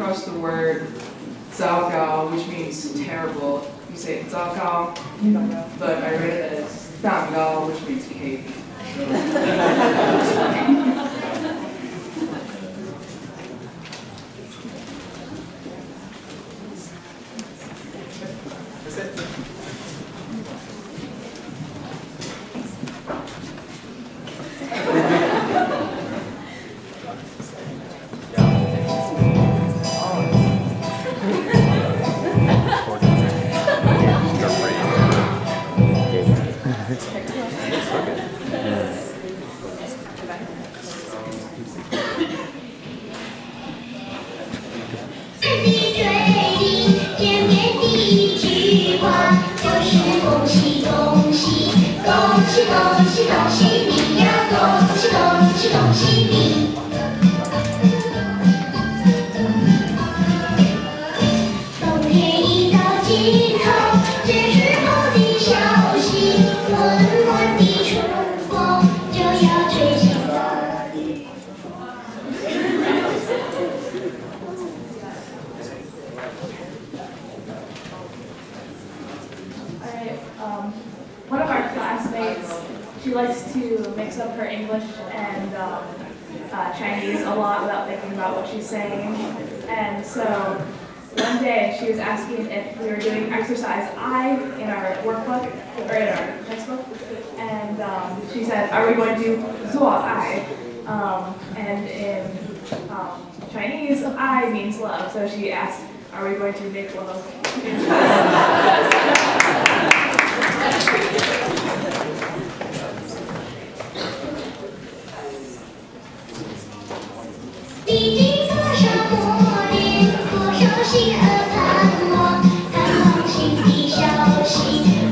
across the word 糟糕, which means terrible. You say 糟糕, but I read it as 蛋糕, which means cake. One of our classmates, she likes to mix up her English and Chinese a lot without thinking about what she's saying. And so one day she was asking if we were doing exercise I in our workbook, or in our textbook. And she said, are we going to do 做爱? And in Chinese, I means love. So she asked, are we going to make love? 历经多少磨练，多少心儿盼望，盼望心底消息。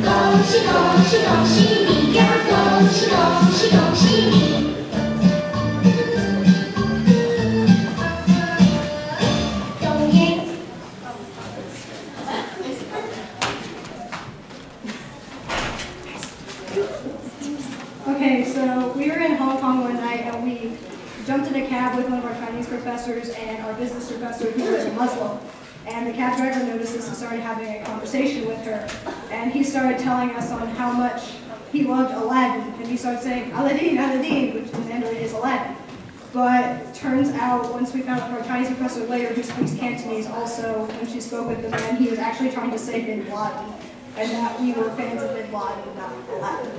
恭喜恭喜恭喜你呀！恭喜恭喜恭喜你！冬天。Okay, so we were in Hong Kong one night and we jumped in a cab with one of our Chinese professors and our business professor who was a Muslim. And the cab driver noticed this and started having a conversation with her. And he started telling us on how much he loved Aladdin. And he started saying, Aladdin, Aladdin, which in Mandarin is Aladdin. But turns out, once we found out our Chinese professor later, who speaks Cantonese also, when she spoke with the man, he was actually trying to say Bin Laden. And that we were fans of Bin Laden, not Aladdin.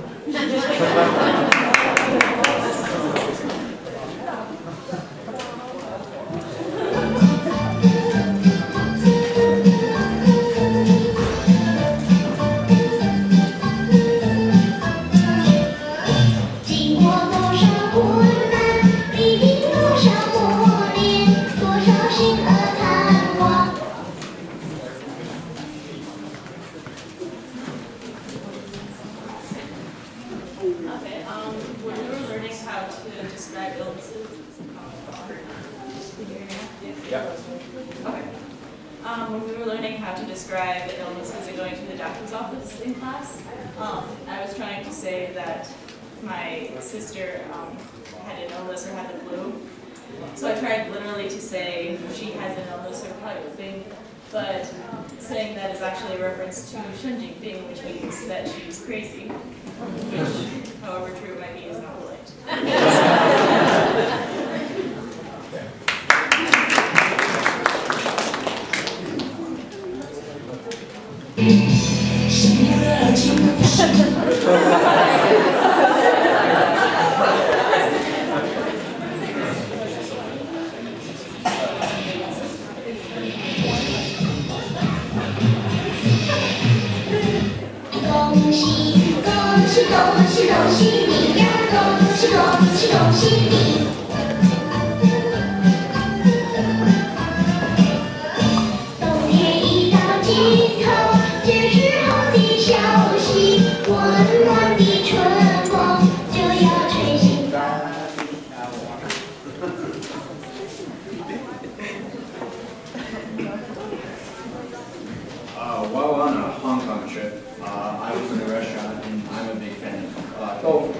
豆腐.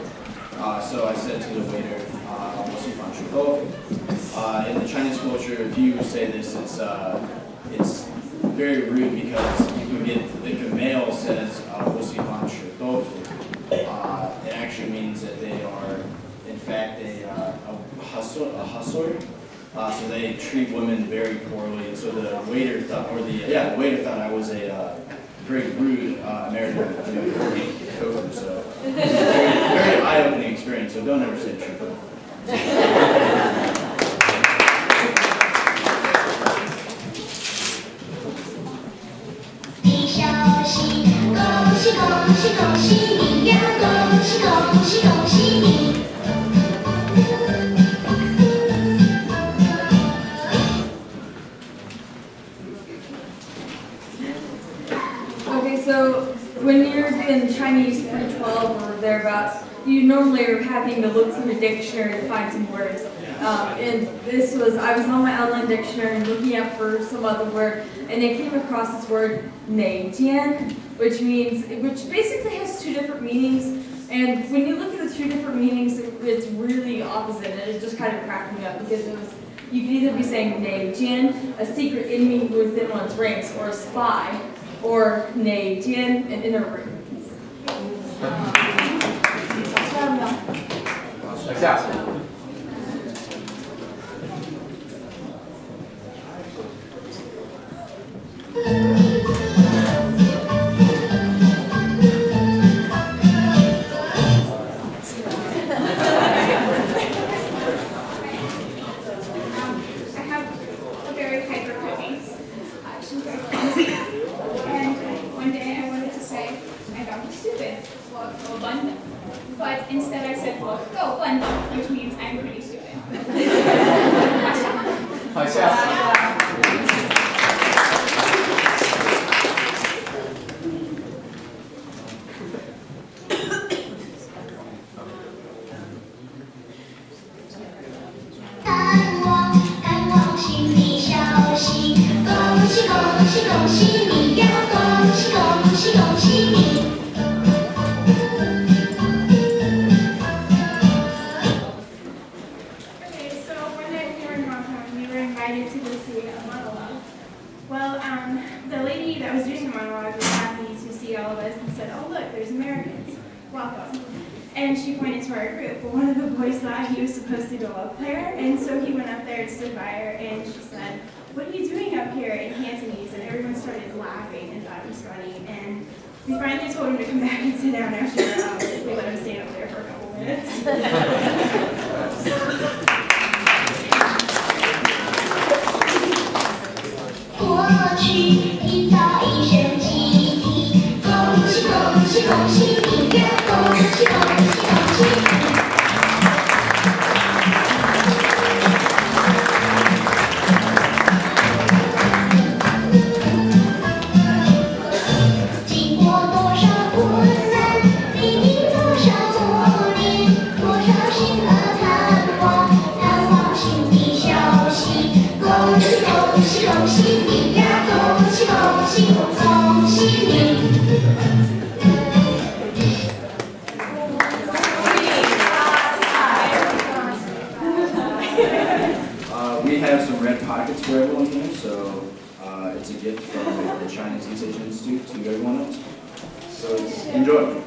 So I said to the waiter, what's your if you say this, it's very rude because you can get, if a male says, it actually means that they are, in fact, a hustler. So they treat women very poorly, and so the waiter thought, the waiter thought I was a very rude American cook. So very eye-opening experience. So don't ever say trooper. 你。 Okay, so when you're in Chinese pre-12 or thereabouts, you normally are having to look through the dictionary to find some words. And this was, I was on my online dictionary and looking up for some other word, and I came across this word, neijian, which basically has two different meanings. And when you look at the two different meanings, it's really opposite, and it just kind of cracked me up because it was, you could either be saying neijian, a secret enemy within one's ranks, or a spy, or neijian, an inner ring. But instead I said, well, go London, which means I'm pretty stupid. The lady that was doing the monologue was happy to see all of us and said, oh look, there's Americans, welcome. And she pointed to our group. Well, one of the boys thought he was supposed to go up there, and so he went up there and stood by her, and she said, what are you doing up here in Cantonese? And everyone started laughing and thought it was funny, and we finally told him to come back and sit down after we let him stand up there for a couple minutes. 过去一早一身记忆，恭喜恭喜恭喜你呀！恭喜恭喜恭喜你！经过多少困难，历经多少磨练，多少心和探望，探望心的消息。恭喜恭喜恭喜你呀！ 恭喜恭喜恭喜你！ We have some red pockets for everyone here, so it's a gift from the Chinese East Asian Institute to everyone else. So enjoy.